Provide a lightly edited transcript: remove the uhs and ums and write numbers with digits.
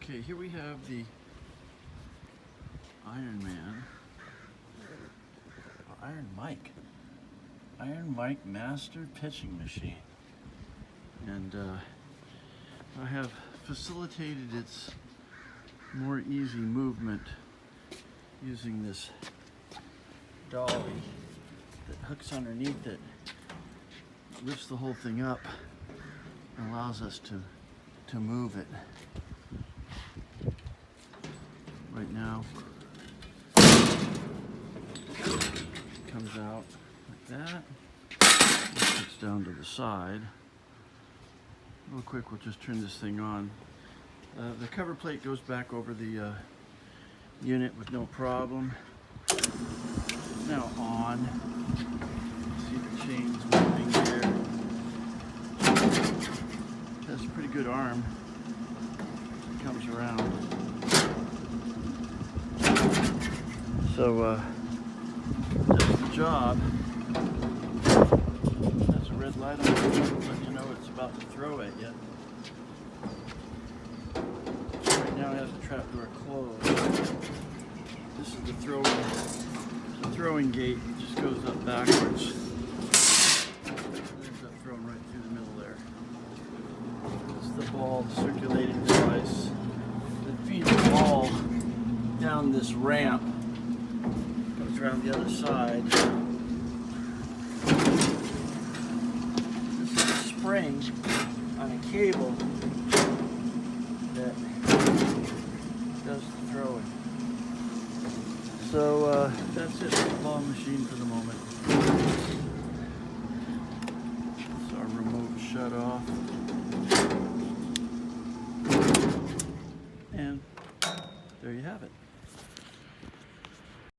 Okay, here we have the Iron Man, Iron Mike Master Pitching Machine, and I have facilitated its more easy movement using this dolly that hooks underneath it, lifts the whole thing up, and allows us to move it. Right now, it comes out like that. It's down to the side. Real quick, we'll just turn this thing on. The cover plate goes back over the unit with no problem. It's now on. See the chains moving there. It has a pretty good arm. It comes around. So, does the job. There's a red light on it, let you know it's about to throw at you. Right now I have the trap door closed. This is the throwing gate. It just goes up backwards. It ends up throwing right through the middle there. This is the ball, the circulating device that feeds the ball down this ramp. Goes around the other side. This is a spring on a cable that does the throwing. So that's it for the ball machine for the moment. It's our remote shut off. And there you have it.